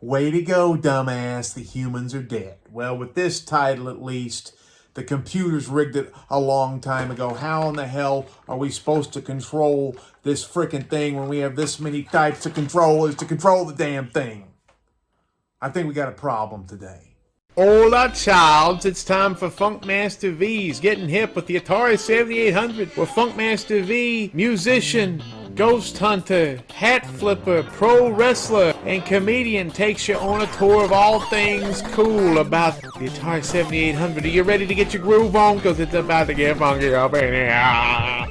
Way to go, dumbass, the humans are dead. Well, with this title at least, the computers rigged it a long time ago. How in the hell are we supposed to control this frickin' thing when we have this many types of controllers to control the damn thing? I think we got a problem today. Hola, childs. It's time for Funkmaster V's getting hip with the Atari 7800, where Funkmaster V, musician, ghost hunter, hat flipper, pro wrestler, and comedian takes you on a tour of all things cool about the Atari 7800. Are you ready to get your groove on? Because it's about to get funky up in here.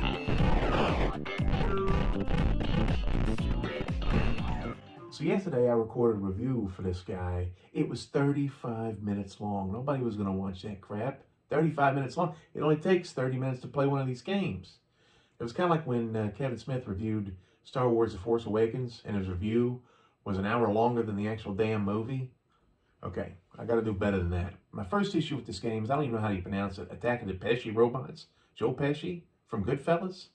So yesterday I recorded a review for this guy. It was 35 minutes long. Nobody was going to watch that crap. 35 minutes long. It only takes 30 minutes to play one of these games. It was kind of like when Kevin Smith reviewed Star Wars The Force Awakens, and his review was an hour longer than the actual damn movie. Okay, I got to do better than that. My first issue with this game is I don't even know how you pronounce it. Attack of the Petscii robots. Joe Pesci from Goodfellas?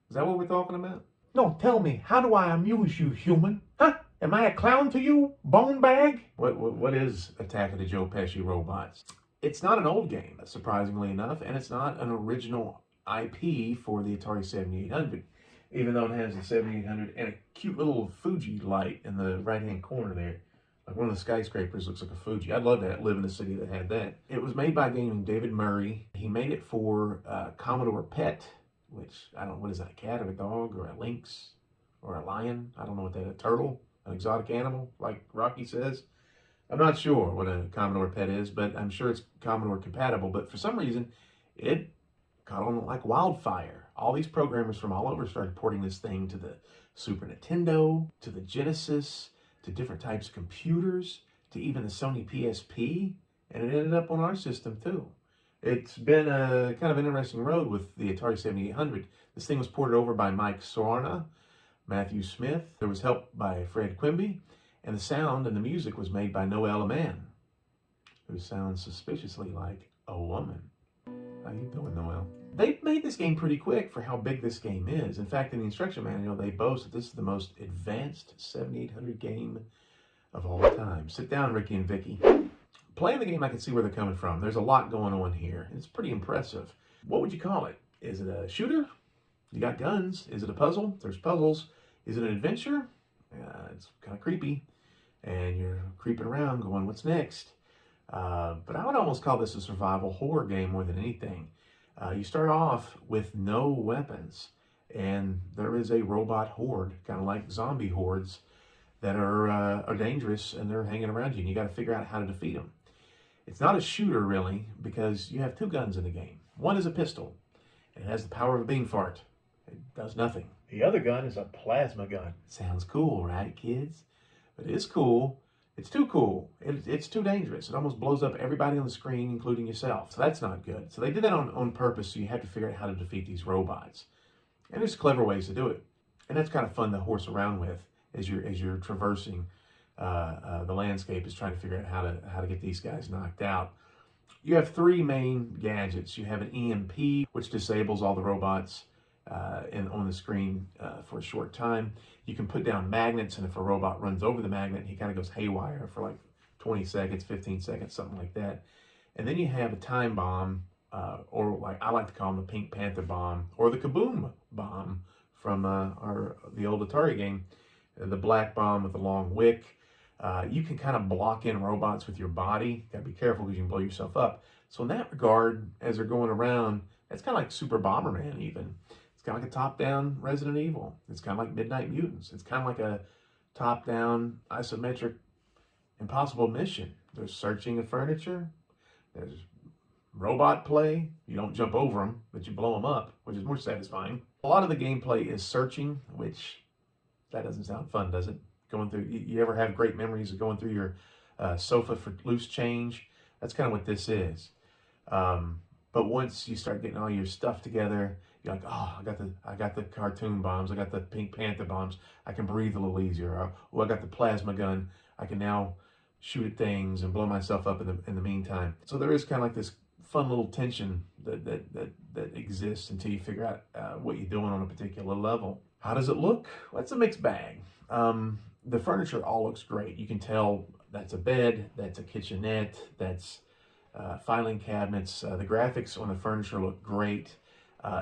Is that what we're talking about? No, tell me, how do I amuse you, human? Huh? Am I a clown to you, bone bag? What is Attack of the Joe Pesci Robots? It's not an old game, surprisingly enough, and it's not an original IP for the Atari 7800, even though it has the 7800 and a cute little Fuji light in the right-hand corner there. Like one of the skyscrapers looks like a Fuji. I'd love to live in a city that had that. It was made by a guy named David Murray. He made it for Commodore PET, which, I don't know, what is that, a cat or a dog or a lynx or a lion? I don't know what that is, a turtle? An exotic animal, like Rocky says. I'm not sure what a Commodore PET is, but I'm sure it's Commodore compatible. But for some reason, it caught on like wildfire. All these programmers from all over started porting this thing to the Super Nintendo, to the Genesis, to different types of computers, to even the Sony PSP, and it ended up on our system too. It's been a kind of interesting road with the Atari 7800. This thing was ported over by Mike Sorna, Matthew Smith. There was help by Fred Quimby, and the sound and the music was made by Noel Mann, who sounds suspiciously like a woman. How you doing, Noel? They made this game pretty quick for how big this game is. In fact, in the instruction manual, they boast that this is the most advanced 7800 game of all time. Sit down, Ricky and Vicky. Playing the game, I can see where they're coming from. There's a lot going on here. It's pretty impressive. What would you call it? Is it a shooter? You got guns. Is it a puzzle? There's puzzles. Is it an adventure? It's kind of creepy, and you're creeping around going, what's next? But I would almost call this a survival horror game more than anything. You start off with no weapons, and there is a robot horde, kind of like zombie hordes, that are dangerous, and they're hanging around you, and you got to figure out how to defeat them. It's not a shooter, really, because you have two guns in the game. One is a pistol, and it has the power of a beam fart. It does nothing. The other gun is a plasma gun. Sounds cool, right, kids? But it is cool. It's too cool. It's too dangerous. It almost blows up everybody on the screen, including yourself. So that's not good. So they did that on purpose, so you have to figure out how to defeat these robots. And there's clever ways to do it. And that's kind of fun to horse around with as you're traversing the landscape, is trying to figure out how to get these guys knocked out. You have three main gadgets. You have an EMP, which disables all the robots on the screen for a short time. You can put down magnets, and if a robot runs over the magnet, he kind of goes haywire for like 20 seconds, 15 seconds, something like that. And then you have a time bomb, or like I like to call them the Pink Panther bomb, or the Kaboom bomb from the old Atari game, the black bomb with the long wick. You can kind of block in robots with your body. Gotta be careful because you can blow yourself up. So in that regard, as they're going around, it's kind of like Super Bomberman even. It's kind of like a top-down Resident Evil. It's kind of like Midnight Mutants. It's kind of like a top-down isometric Impossible Mission. There's searching of furniture. There's robot play. You don't jump over them, but you blow them up, which is more satisfying. A lot of the gameplay is searching, which that doesn't sound fun, does it? Going through, you ever have great memories of going through your sofa for loose change? That's kind of what this is. But once you start getting all your stuff together, you're like, oh, I got the cartoon bombs, I got the Pink Panther bombs, I can breathe a little easier. Or, oh, I got the plasma gun, I can now shoot at things and blow myself up in the meantime. So there is kind of like this fun little tension that exists until you figure out what you're doing on a particular level. How does it look? Well, it's a mixed bag. The furniture all looks great. You can tell That's a bed, that's a kitchenette, that's filing cabinets. The graphics on the furniture look great.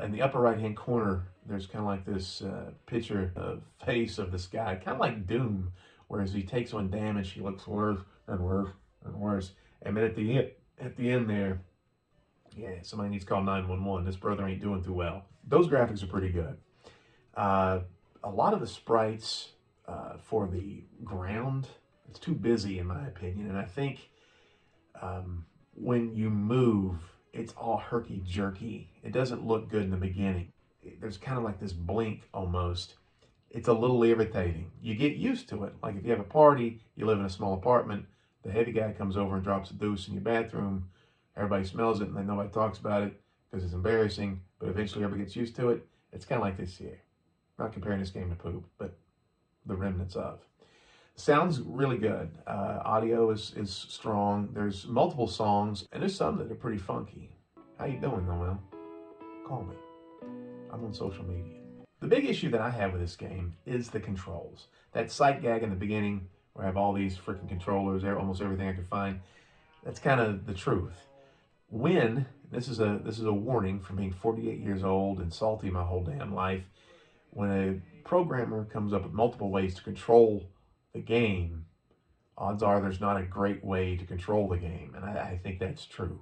In the upper right hand corner, there's kind of like this picture of face of this guy, kind of like Doom, whereas he takes on damage, he looks worse and worse and worse. And then at the end there, yeah, somebody needs to call 911. This brother ain't doing too well. Those graphics are pretty good. A lot of the sprites for the ground, it's too busy in my opinion, and I think when you move, it's all herky-jerky. It doesn't look good in the beginning. There's kind of like this blink almost. It's a little irritating. You get used to it. Like if you have a party, you live in a small apartment, the heavy guy comes over and drops a deuce in your bathroom, everybody smells it and then nobody talks about it because it's embarrassing, but eventually everybody gets used to it. It's kind of like this here. Not comparing this game to poop, but the remnants of. Sounds really good. Audio is strong. There's multiple songs, and there's some that are pretty funky. How you doing, Noel? Call me. I'm on social media. The big issue that I have with this game is the controls. That sight gag in the beginning, where I have all these freaking controllers, almost everything I could find, that's kind of the truth. When, this is a warning from being 48 years old and salty my whole damn life, when a programmer comes up with multiple ways to control the game, odds are there's not a great way to control the game, and I think that's true.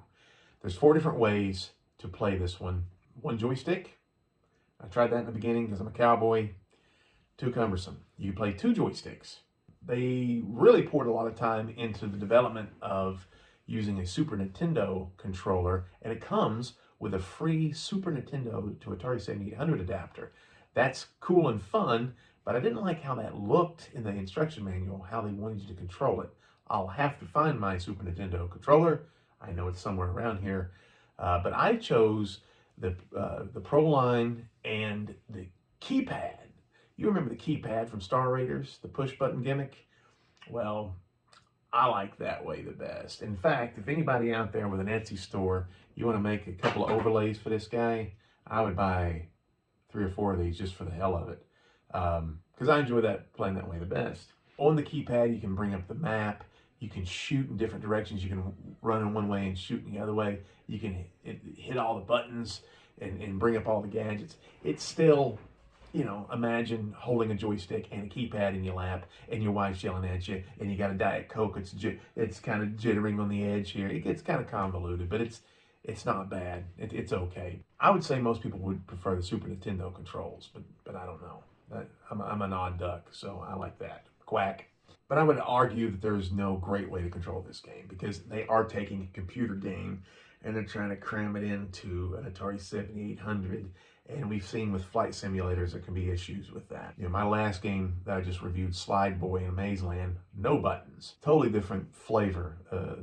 There's 4 different ways to play this one. 1 joystick. I tried that in the beginning because I'm a cowboy. Too cumbersome. You can play 2 joysticks. They really poured a lot of time into the development of using a Super Nintendo controller, and it comes with a free Super Nintendo to Atari 7800 adapter. That's cool and fun, but I didn't like how that looked in the instruction manual, how they wanted you to control it. I'll have to find my Super Nintendo controller. I know it's somewhere around here, but I chose the Pro Line and the keypad. You remember the keypad from Star Raiders, the push button gimmick? Well, I like that way the best. In fact, if anybody out there with an Etsy store, you want to make a couple of overlays for this guy, I would buy 3 or 4 of these just for the hell of it. Because I enjoy playing that way the best. On the keypad, you can bring up the map. You can shoot in different directions. You can run in one way and shoot in the other way. You can hit all the buttons and bring up all the gadgets. It's still, imagine holding a joystick and a keypad in your lap and your wife's yelling at you and you got a Diet Coke. It's kind of jittering on the edge here. It gets kind of convoluted, but it's not bad. It's okay. I would say most people would prefer the Super Nintendo controls, but I don't know. I'm an odd duck, so I like that. Quack. But I would argue that there is no great way to control this game because they are taking a computer game and they're trying to cram it into an Atari 7800. And we've seen with flight simulators there can be issues with that. My last game that I just reviewed, Slide Boy in Maze Land, no buttons. Totally different flavor,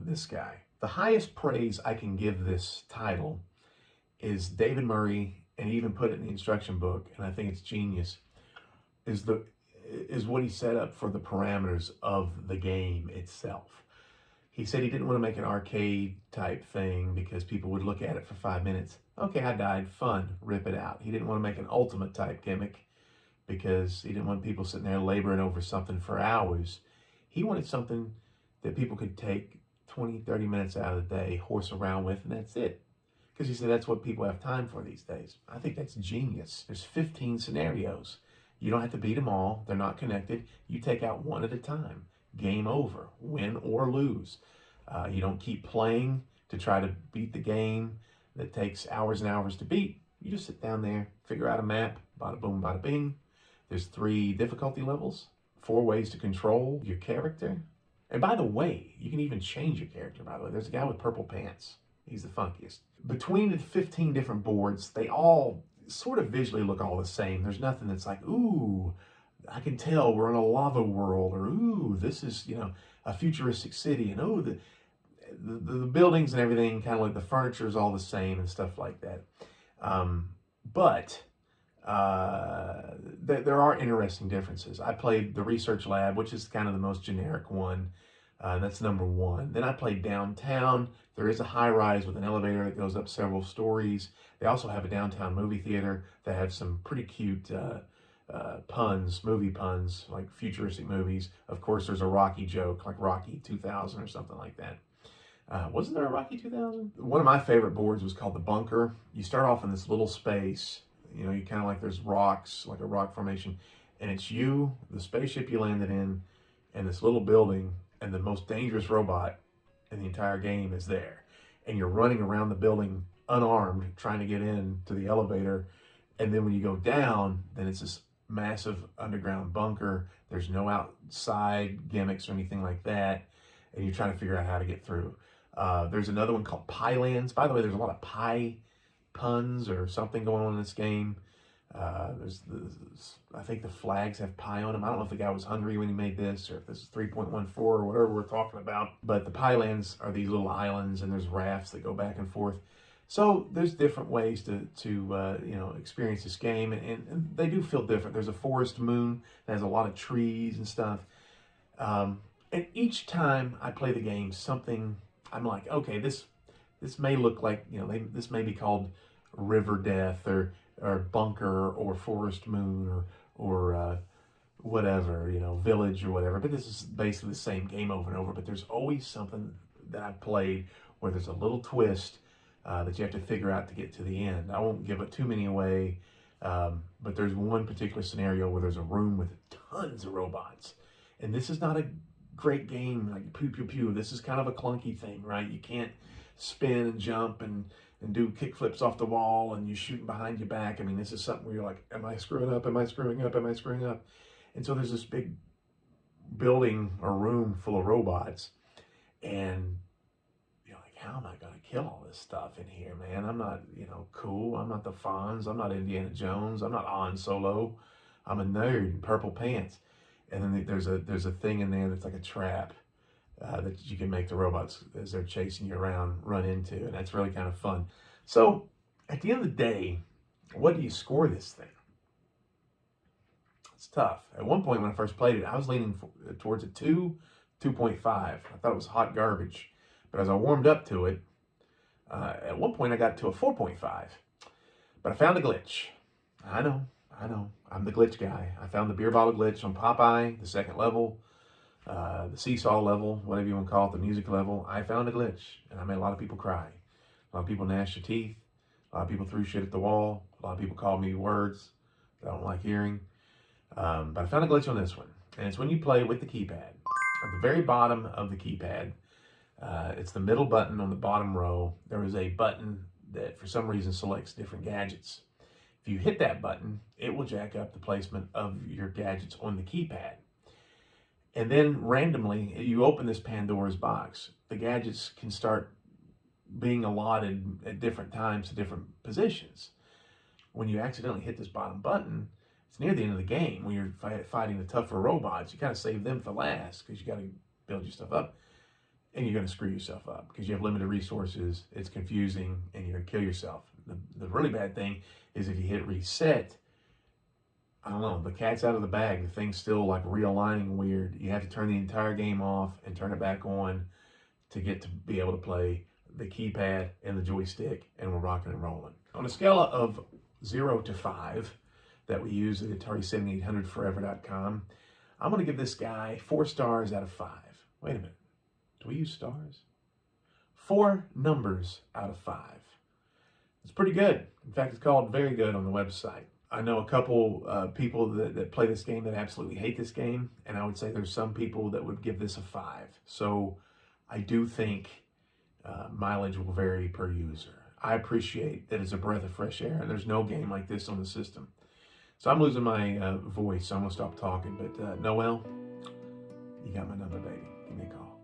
this guy. The highest praise I can give this title is David Murray, and he even put it in the instruction book, and I think it's genius, is what he set up for the parameters of the game itself. He said he didn't want to make an arcade type thing because people would look at it for 5 minutes. Okay, I died, fun, rip it out. He didn't want to make an ultimate type gimmick because he didn't want people sitting there laboring over something for hours. He wanted something that people could take 20, 30 minutes out of the day, horse around with, and that's it. Because he said that's what people have time for these days. I think that's genius. There's 15 scenarios. You don't have to beat them all. They're not connected. You take out one at a time. Game over. Win or lose. You don't keep playing to try to beat the game that takes hours and hours to beat. You just sit down there, figure out a map, bada boom, bada bing. There's 3 difficulty levels, 4 ways to control your character. And by the way, you can even change your character, by the way. There's a guy with purple pants. He's the funkiest. Between the 15 different boards, they all sort of visually look all the same. There's nothing that's like, ooh, I can tell we're in a lava world, or ooh, this is, a futuristic city, and oh, the buildings and everything, kind of like the furniture is all the same and stuff like that. But there are interesting differences. I played the Research Lab, which is kind of the most generic one. That's number 1. Then I played Downtown. There is a high-rise with an elevator that goes up several stories. They also have a downtown movie theater that has some pretty cute puns, movie puns, like futuristic movies. Of course, there's a Rocky joke, like Rocky 2000 or something like that. Wasn't there a Rocky 2000? One of my favorite boards was called the Bunker. You start off in this little space, you know, you kind of like there's rocks, like a rock formation, and it's you, the spaceship you landed in, and this little building, and the most dangerous robot in the entire game is there. And you're running around the building unarmed, trying to get in to the elevator. And then when you go down, then it's this massive underground bunker. There's no outside gimmicks or anything like that. And you're trying to figure out how to get through. There's another one called Pie Lands. By the way, there's a lot of pie puns or something going on in this game. I think the flags have pie on them. I don't know if the guy was hungry when he made this, or if this is 3.14 or whatever we're talking about. But the Pie Lands are these little islands, and there's rafts that go back and forth. So there's different ways to experience this game, and they do feel different. There's a forest moon that has a lot of trees and stuff. And each time I play the game, something I'm like, okay, this may look like, this may be called River Death or Bunker or Forest Moon or whatever, Village or whatever. But this is basically the same game over and over. But there's always something that I've played where there's a little twist that you have to figure out to get to the end. I won't give it too many away, but there's one particular scenario where there's a room with tons of robots. And this is not a great game like pew pew pew. This is kind of a clunky thing, right? You can't spin and jump and do kick flips off the wall and you shooting behind your back. I mean, this is something where you're like, am I screwing up? Am I screwing up? Am I screwing up? And so there's this big building or room full of robots, and you're like, how am I going to kill all this stuff in here, man? I'm not, cool. I'm not the Fonz. I'm not Indiana Jones. I'm not Han Solo. I'm a nerd in purple pants. And then there's a thing in there that's like a trap that you can make the robots, as they're chasing you around, run into, and that's really kind of fun. So at the end of the day, what do you score this thing? It's tough. At one point when I first played it, I was leaning towards a 2.5. I thought it was hot garbage. But as I warmed up to it, at one point I got to a 4.5. But I found a glitch. I know. I'm the glitch guy. I found the beer bottle glitch on Popeye, the second level, the seesaw level, whatever you want to call it, the music level. I found a glitch, and I made a lot of people cry. A lot of people gnashed their teeth. A lot of people threw shit at the wall. A lot of people called me words that I don't like hearing. But I found a glitch on this one, and it's when you play with the keypad. At the very bottom of the keypad, it's the middle button on the bottom row. There is a button that for some reason selects different gadgets. If you hit that button, it will jack up the placement of your gadgets on the keypad. And then randomly, you open this Pandora's box. The gadgets can start being allotted at different times to different positions. When you accidentally hit this bottom button, it's near the end of the game when you're fighting the tougher robots. You kind of save them for last because you got to build your stuff up. And you're going to screw yourself up because you have limited resources. It's confusing, and you're going to kill yourself. The really bad thing is if you hit reset, I don't know, the cat's out of the bag. The thing's still like realigning weird. You have to turn the entire game off and turn it back on to get to be able to play the keypad and the joystick, and we're rocking and rolling. On a scale of 0 to 5 that we use at Atari7800forever.com, I'm going to give this guy 4 stars out of 5. Wait a minute. Do we use stars? 4 numbers out of 5. It's pretty good. In fact, it's called very good on the website. I know a couple people that play this game that absolutely hate this game, and I would say there's some people that would give this a 5. So I do think mileage will vary per user. I appreciate that it's a breath of fresh air, and there's no game like this on the system. So I'm losing my voice, so I'm going to stop talking. But Noel, you got my number, baby. Give me a call.